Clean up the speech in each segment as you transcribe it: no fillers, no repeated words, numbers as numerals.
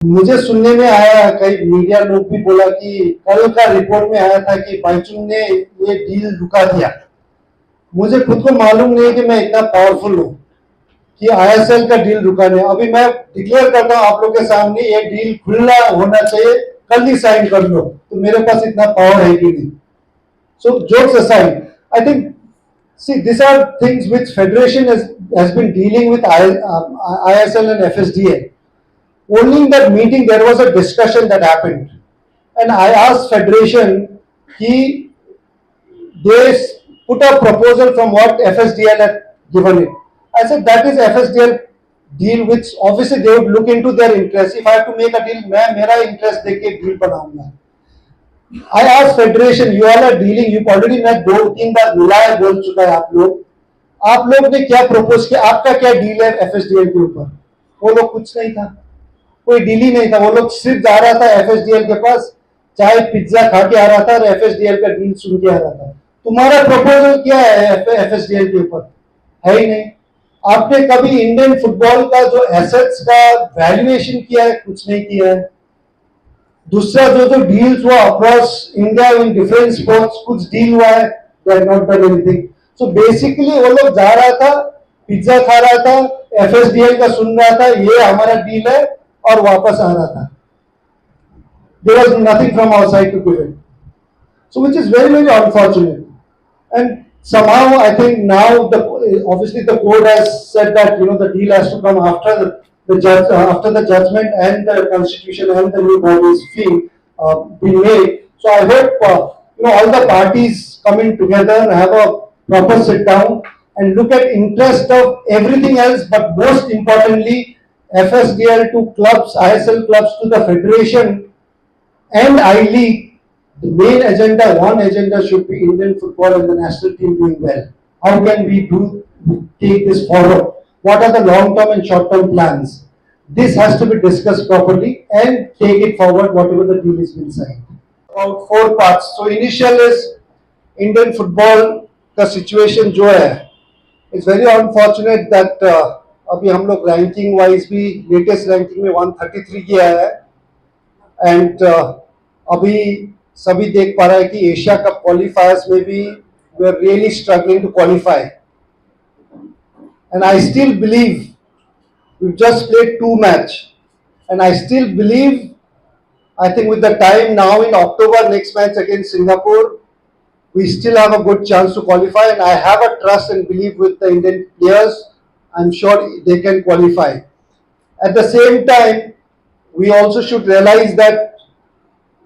मुझे सुनने में आया, कई मीडिया लोग भी बोला कि कल का रिपोर्ट में आया था कि भाईचुंग ने ये डील रुका दिया। मुझे खुद को मालूम नहीं कि मैं इतना पावरफुल हूँ कि आईएसएल का डील रुका नहीं। अभी मैं डिक्लेयर करता हूँ आप लोग के सामने, ये डील खुला होना चाहिए, कल ही साइन कर लो। तो मेरे पास इतना पावर है कि नहीं। सो jokes aside, I think see these are things which federation has been dealing with ISL and FSDA. Only in that meeting there was a discussion that happened, and I asked federation कि they put a proposal from what FSDL had given it. I said that is FSDL deal, which obviously they would look into their interest. If I have to make a deal, मैं मेरा interest देख के deal बनाऊंगा. I asked federation, you all are dealing, you already मैं 2-3 बार मिला है, बोल चुका है आप लोग ने क्या प्रपोज किया, आपका क्या डील है एफएसडीएल के ऊपर? वो लोग कुछ नहीं था, कोई डील ही नहीं था। वो लोग सिर्फ जा रहा था एफएसडीएल के पास, चाहे पिज्जा खा के आ रहा था और एफएसडीएल का डील सुन के आ रहा था। तुम्हारा प्रपोजल क्या है एफएसडीएल के ऊपर? है ही नहीं। आपने कभी इंडियन फुटबॉल का जो एसेट्स का वैल्यूएशन किया है? कुछ नहीं किया है। दूसरा जो डील्स हुआ across India in different sports, कुछ डील हुआ है? They have not done anything. So basically वो लोग जा रहा था, पिज्जा खा रहा था, एफएसडीएल का सुन रहा था, ये हमारा डील है, और वापस आ रहा था। There was nothing from our side to give it, so which is very very unfortunate. And somehow I think now obviously the court has said that the deal has to come after after the judgment and the constitution and the new bodies feel been made. So I hope all the parties coming together have a proper sit down and look at interest of everything else, but most importantly FSDL to clubs, ISL clubs to the federation and I League. The main agenda, one agenda should be Indian football and the national team doing well. How can we take this forward? What are the long-term and short-term plans? This has to be discussed properly and take it forward, whatever the deal is been signed. About 4 parts. So initial is Indian football का situation जो है, it's very unfortunate that अभी हम लोग ranking wise भी latest ranking में 133 किया है, and अभी सभी देख पा रहा है कि एशिया कप क्वालिफायर्स में भी we are really struggling to qualify, and I still believe we just played 2 match and I still believe, I think with the time now in October next match against Singapore we still have a good chance to qualify, and I have a trust and believe with the Indian players. I am sure they can qualify. At the same time we also should realise that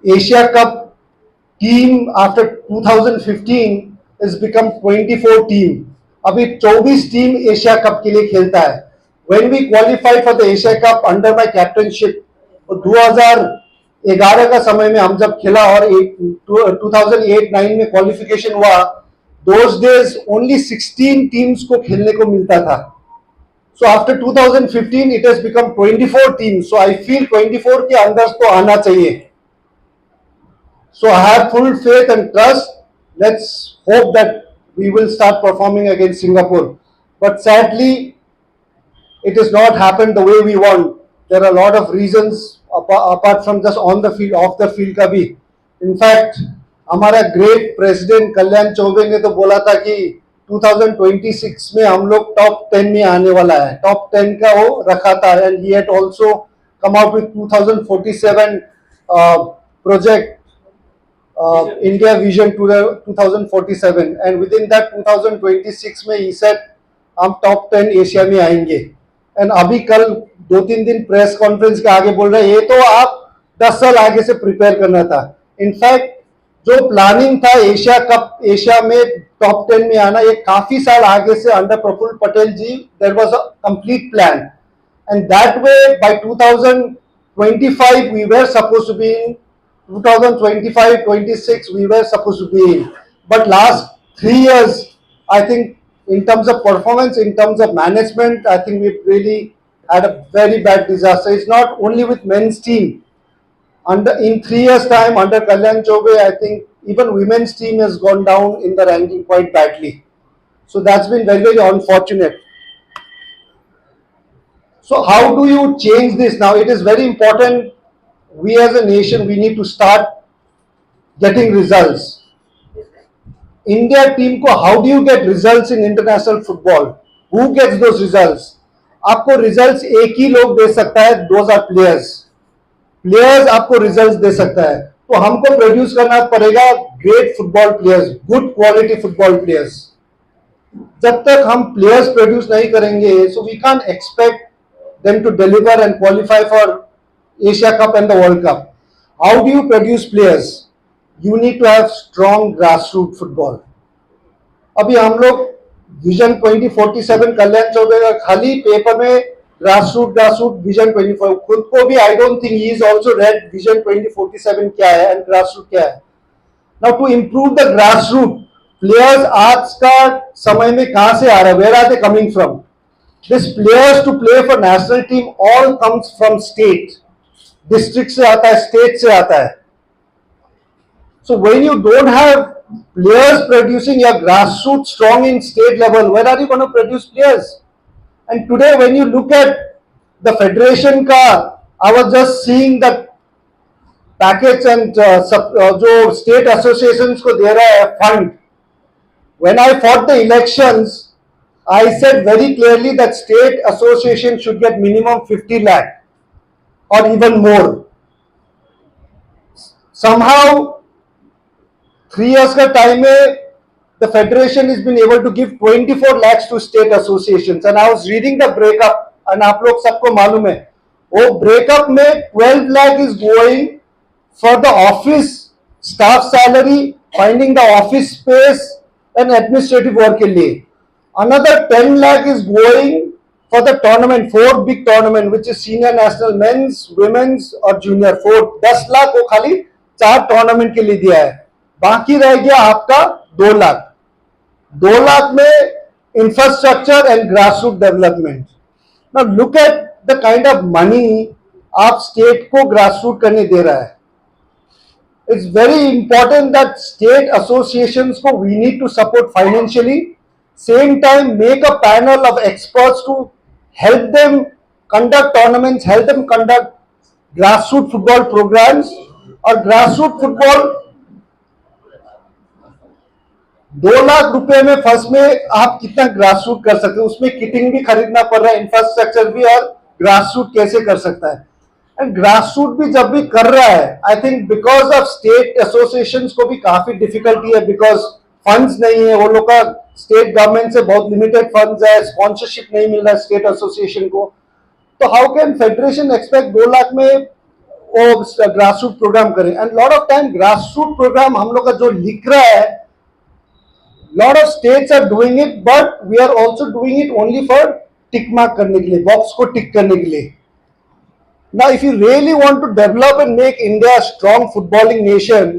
Asia cup team after 2015 has become 24 team. अभी 24 team Asia cup के लिए खेलता है. When we qualified for the Asia Cup under my captainship, 2011 का समय में हम जब खेला और 2008-9 में क्वालिफिकेशन हुआ, those days only 16 टीम्स को खेलने को मिलता था. So after 2015 it has become 24 teams. So I feel 24 के अंदर तो आना चाहिए. So I have full faith and trust. Let's hope that we will start performing against Singapore. But sadly, it has not happened the way we want. There are a lot of reasons apart from just on the field, off the field का भी. In fact, हमारा great President Kalyan Chaubey ने तो बोला था कि 2026 में हम लोग top 10 में आने वाला है. Top 10 का वो रखा था, and he had also come out with 2047 project. India Vision to the 2047, and within that 2026 में he said हम टॉप 10 एशिया में आएंगे. एंड अभी कल 2-3 दिन प्रेस कॉन्फ्रेंस के आगे बोल रहे हैं ये तो आप 10 साल आगे से प्रिपेयर करना था. इनफैक्ट जो प्लानिंग था एशिया कप, एशिया में टॉप 10 में आना, ये काफी साल आगे से under Praful Patel ji there was a complete plan, and that way by 2025 we were supposed to be in 2025-26 we were supposed to be in, but last 3 years I think in terms of performance, in terms of management, I think we've really had a very bad disaster. It's not only with men's team. In 3 years time under Kalyan Chaubey, I think even women's team has gone down in the ranking quite badly. So that's been very very unfortunate. So how do you change this now? It is very important. We as a nation, we need to start getting results. India team को how do you get results in international football? Who gets those results? आपको results एक ही लोग दे सकता है, those are players. Players आपको results दे सकता है, तो हमको produce करना पड़ेगा great football players, good quality football players. जब तक हम players produce नहीं करेंगे, so we can't expect them to deliver and qualify for Asia Cup and the World Cup. How do you produce players? You need to have strong grassroots football. अभी हम लोग vision 2047 कल्याण चौबे का खाली paper में grassroot vision 24, खुद को भी I don't think he is also read vision 2047 क्या है एंड ग्रासरूट क्या है. Now to improve the grassroot players आज का समय में कहां से आ रहा है? Where are they coming from? This players to play for national team all comes from state. District से आता है, स्टेट से आता है. So when you don't have players producing your grassroots strong in state level, where are you going to produce players? And today when you look at the federation ka, I was just seeing that package and जो state associations को दे रहा है fund. When I fought the elections, I said very clearly that state association should get minimum 50 lakh or even more. Somehow 3 years का time में the federation has been able to give 24 lakhs to state associations, and I was reading the breakup and आप लोग सबको मालूम है वो breakup में 12 lakh is going for the office staff salary, finding the office space and administrative work के लिए. Another 10 lakh is going for the tournament, 4 big tournament which is senior national men's, women's और junior. 10 lakh वो खाली 4 tournament के लिए दिया है. बाकी रह गया आपका 2 लाख. 2 लाख में infrastructure and grassroot development. Now look at the kind of money आप स्टेट को ग्रासरूट करने दे रहा है. It's very important that state associations को we need to support financially. Same time make a panel of experts to help them conduct tournaments, help them conduct grassroot football programs. और grassroot football 2 lakh रुपए में first में आप कितना grassroot कर सकते हो? उसमें किटिंग भी खरीदना पड़ रहा है, इंफ्रास्ट्रक्चर भी, और ग्रासरूट कैसे कर सकता है? एंड ग्रासरूट भी जब भी कर रहा है, I think because of state associations को भी काफी डिफिकल्टी है, बिकॉज फंड्स नहीं है. वो लोग का स्टेट गवर्नमेंट से बहुत लिमिटेड फंड्स है, स्पॉन्सरशिप नहीं मिल रहा है स्टेट एसोसिएशन को. तो how can federation expect 2 lakh में वो ग्रासरूट प्रोग्राम करें? And lot of time grassroot programme हम लोग का जो लिख रहा है, lot of states are doing it, but we are also doing it only for tick mark करने के लिए, बॉक्स को टिक करने के लिए. Now if you really want to develop and make India a strong footballing nation,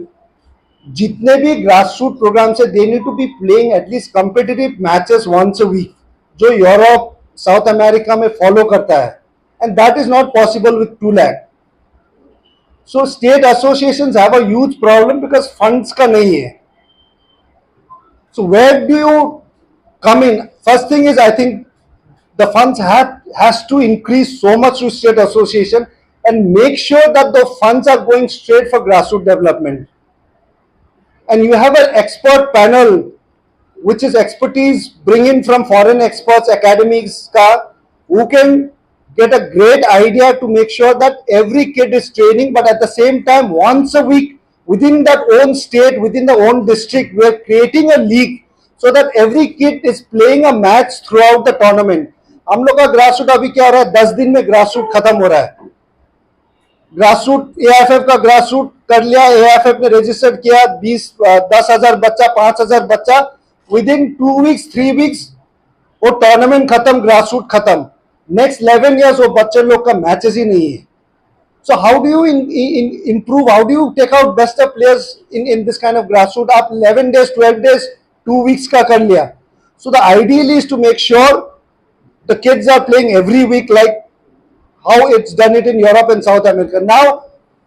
जितने भी grassroots programs है, they need to be playing at least competitive matches once a week, जो यूरोप, साउथ अमेरिका में follow करता है, and that is not possible with 2 lakh. So state associations have a huge problem because funds का नहीं है. So where do you come in? First thing is, I think the funds has to increase so much to state association and make sure that the funds are going straight for grassroots development. And you have an expert panel, which is expertise bring in from foreign experts, academics, who can get a great idea to make sure that every kid is training, but at the same time, once a week, within that own state, within the own district, we are creating a league so that every kid is playing a match throughout the tournament. हम लोग का grassroot अभी क्या हो रहा है? 10 दिन में ग्रासरूट खत्म हो रहा है. ग्रासरूट AIFF का ग्रासरूट कर लिया, AIFF ने रजिस्टर किया, 10,000 बच्चा, 5,000 बच्चा, विद इन 2 वीक्स 3 वीक्स वो टूर्नामेंट खत्म, ग्रासरूट खत्म. नेक्स्ट 11 years वो बच्चे लोग का मैचेस ही नहीं है. So how do you improve? How do you take out best of players in this kind of grassroots? आप 11 days, 12 days, 2 weeks का कर लिया. So the ideal is to make sure the kids are playing every week, like how it's done it in Europe and South America. Now,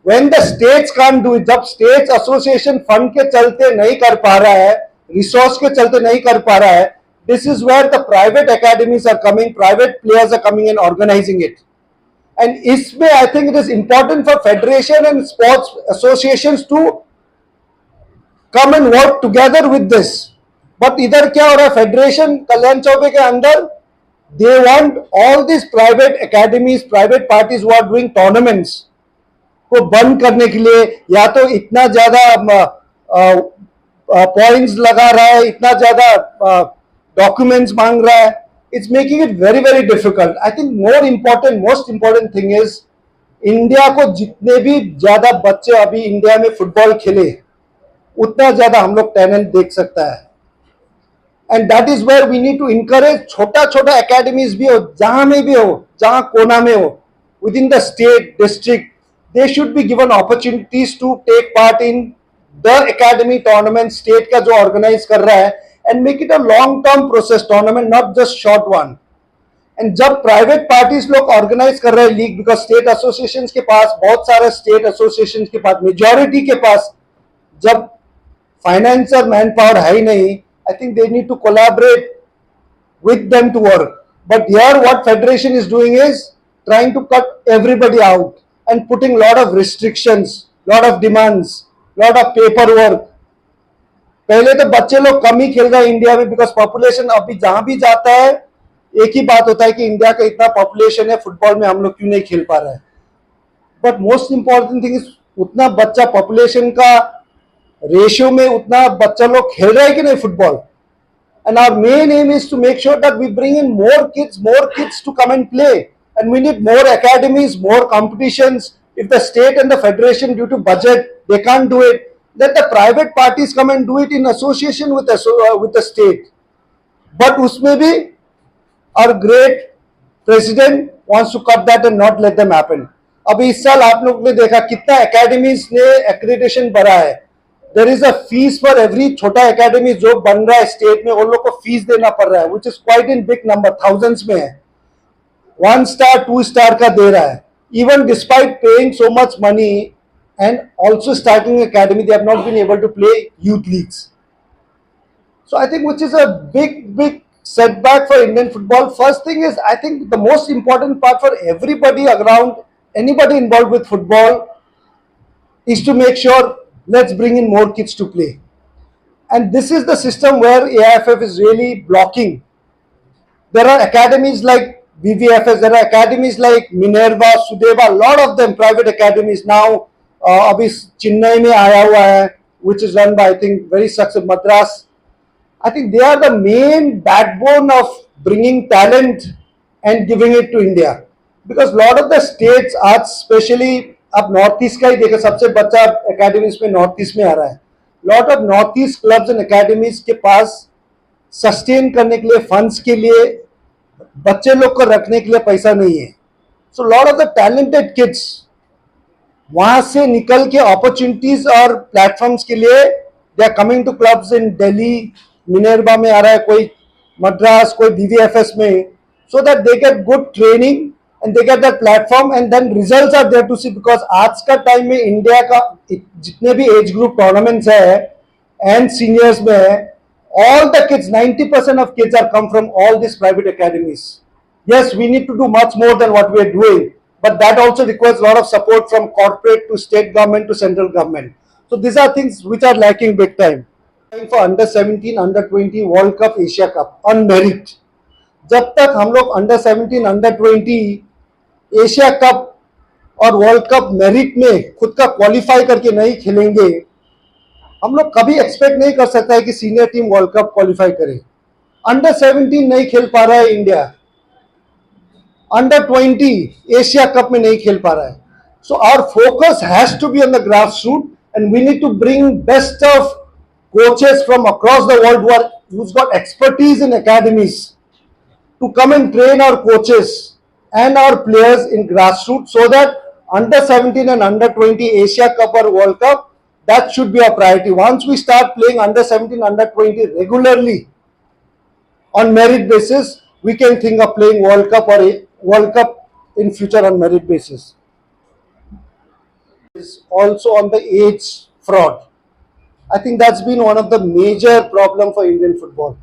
when the states can't do it, जब states association fund के चलते नहीं कर पा रहा है, resource के चलते नहीं कर पा रहा है, This is where the private academies are coming, private players are coming and organizing it. And इसमें I think it is important for federation and sports associations to come and work together with this. But इधर क्या हो रहा है, federation कल्याण चौबे के अंदर they want all these private academies, private parties who are doing tournaments को बंद करने के लिए, या तो इतना ज्यादा पॉइंट्स लगा रहा है, इतना ज्यादा डॉक्यूमेंट्स मांग रहा है. It's making it very very difficult. I think most important thing is India को जितने भी ज्यादा बच्चे अभी इंडिया में फुटबॉल खेले उतना ज्यादा हम लोग टैलेंट देख सकता है. And that is where we need to encourage. छोटा छोटा एकेडमीज भी हो, जहां में भी हो, जहां कोना में हो, within the state district, they should be given opportunities to take part in the academy tournament state का जो ऑर्गेनाइज कर रहा है, and make it a long term process tournament, not just short one. And जब private parties लोग organise कर रहे हैं लीग, बिकॉज स्टेट एसोसिएशन के पास, बहुत सारे स्टेट एसोसिएशन के पास, मेजोरिटी के पास जब फाइनेंस और मैन पावर है ही नहीं, I think they need to collaborate with them to work. But here what federation is doing is trying to cut everybody out and putting lot of restrictions, lot of demands, lot of paperwork. पहले तो बच्चे लोग कम ही खेल रहे हैं India में, because population अभी जहां भी जाता है एक ही बात होता है कि इंडिया का इतना पॉपुलेशन है, फुटबॉल में हम लोग क्यों नहीं खेल पा रहे हैं. But most important thing is उतना बच्चा पॉपुलेशन का रेशियो में उतना बच्चा लोग खेल रहा है कि नहीं football. And our main aim is to make sure that we bring in more kids to come and play. And we need more academies, more competitions. If the state and the federation, due to budget, they can't do it, let the private parties come and do it in association with the state. But usme bhi our great president wants to cut that and not let them happen. अभी इस साल आप लोग ने देखा कितना academies ने accreditation बढ़ा है. There is a fees for every छोटा academy जो बन रहा है स्टेट में, उन लोग को फीस देना पड़ रहा है, which is quite in big number, thousands में है. 1 star 2 star का दे रहा है. Even despite paying so much money and also starting academy, they have not been able to play youth leagues. So I think which is a big setback for Indian football. First thing is, I think the most important part for everybody around, anybody involved with football, is to make sure let's bring in more kids to play. And this is the system where AIFF is really blocking. There are academies like BVFS, there are academies like Minerva, Sudeva, a lot of them private academies now. Abhi Chennai mein aaya hua hai, which is run by I think very successful Madras. I think they are the main backbone of bringing talent and giving it to India. Because a lot of the states are, especially अब north east का ही देखो, सबसे बच्चा academies में north east में आ रहा है. Lot of north east clubs and academies के पास सस्टेन करने के लिए, फंड्स के लिए, बच्चे लोग को रखने के लिए पैसा नहीं है. So lot of the talented kids वहां से निकल के अपॉर्चुनिटीज और प्लेटफॉर्म्स के लिए they are coming to clubs in Delhi, Minerva में आ रहा है कोई, मद्रास, कोई बीवीएफएस में, so that they get good training and they get that platform and then results are there to see. Because आज का टाइम में इंडिया का जितने भी एज ग्रुप टूर्नामेंट्स है एंड सीनियर्स में है, all the kids, 90% of kids are come from all these private academies. Yes, we need to do much more than what we are doing, but that also requires a lot of support from corporate to state government to central government. So these are things which are lacking big time. For under 17, under 20 World Cup, Asia Cup on merit. जब तक हम लोग under 17, under 20 Asia cup और world cup merit में खुद का qualify करके नहीं खेलेंगे, हम लोग कभी एक्सपेक्ट नहीं कर सकता है कि senior team world cup qualify करे. अंडर 17 नहीं खेल पा रहा है इंडिया, अंडर 20 एशिया कप में नहीं खेल पा रहा है. So our focus has to be on the grass root and we need to bring best of coaches from across the world who's got expertise in academies to come and train our coaches and our players in grassroots, so that under 17 and under 20 Asia Cup or World Cup, that should be our priority. Once we start playing under 17, under 20 regularly on merit basis, we can think of playing World Cup or World Cup in future on merit basis. Is also on the age fraud. I think that's been one of the major problem for Indian football.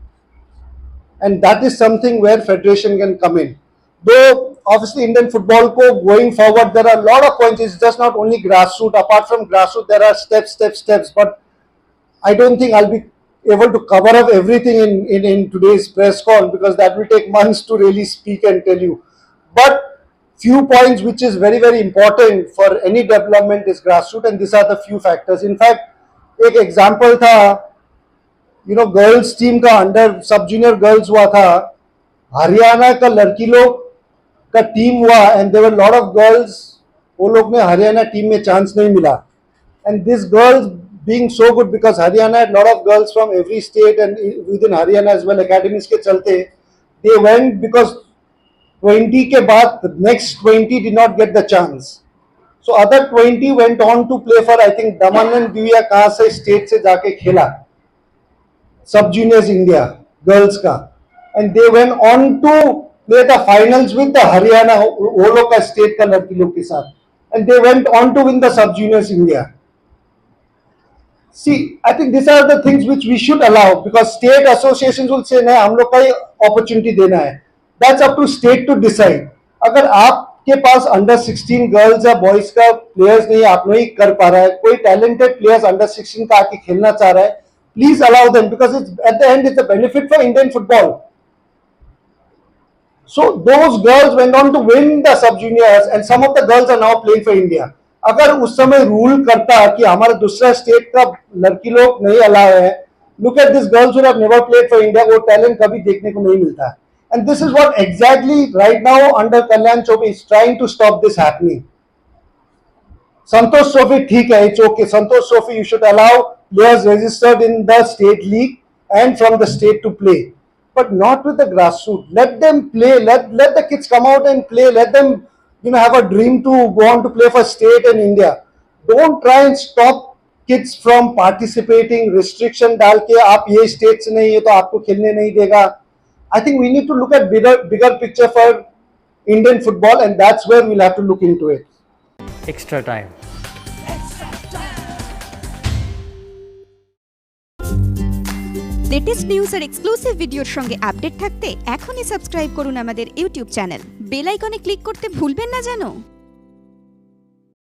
and that is something where federation can come in. Though obviously Indian football ko going forward, there are a lot of points. It's just not only grassroots. Apart from grassroots, there are steps. But I don't think I'll be able to cover up everything in today's press call, because that will take months to really speak and tell you. But few points which is very important for any development is grassroots, and these are the few factors. In fact, एक example था, girls team का under sub junior girls हुआ था, हरियाणा का लड़की लोग का team हुआ, and there were lot of girls, वो लोग ने हरियाणा टीम में चांस नहीं मिला. And this girls being so good, because Haryana had a lot of girls from every state and within Haryana as well, academies के चलते they went, because 20 के बाद the next 20 did not get the chance, so other 20 went on to play for, I think, Daman and Diu कहाँ से state से जाके खेला सब जूनियर्स इंडिया गर्ल्स का, and they went on to play the finals with the Haryana, वो लोग का स्टेट का लड़की लोग के साथ, and they went on to win the sub juniors India. See, I think these are the things which we should allow, because state associations will say नहीं, हम लोग का ही opportunity देना है. That's up to state to decide. अगर आपके पास under 16 girls या boys का प्लेयर्स नहीं, आप नहीं कर पा रहा है, कोई टैलेंटेड प्लेयर्स अंडर 16 का आके खेलना चाह रहा है, please allow them, because it's at the end it's a benefit for Indian football. So those girls went on to win the sub juniors, and some of the girls are now playing for India. अगर उस समय rule करता कि हमारे दूसरा state का लड़की लोग नहीं अलाउ है, look at these girls who have never played for India, वो टैलेंट कभी देखने को नहीं मिलता. And this is what exactly right now under Kalyan Chaubey is trying to stop this happening. Santosh Trophy ठीक है, it's okay. Santosh Trophy you should allow players registered in the state league and from the state to play, but not with the grassroots. Let them play. Let the kids come out and play. Let them have a dream to go on to play for state and India. Don't try and stop kids from participating. Restriction डाल के आप ये state से नहीं है तो आपको खेलने नहीं देगा. I think we need to look at bigger picture for Indian football, and that's where we'll have to look into it. Extra time. Latest news আর এক্সক্লুসিভ ভিডিওর সঙ্গে আপডেট থাকতে এখনই সাবস্ক্রাইব করুন আমাদের ইউটিউব চ্যানেল। বেল আইকনে click করতে ভুলবেন না যেন।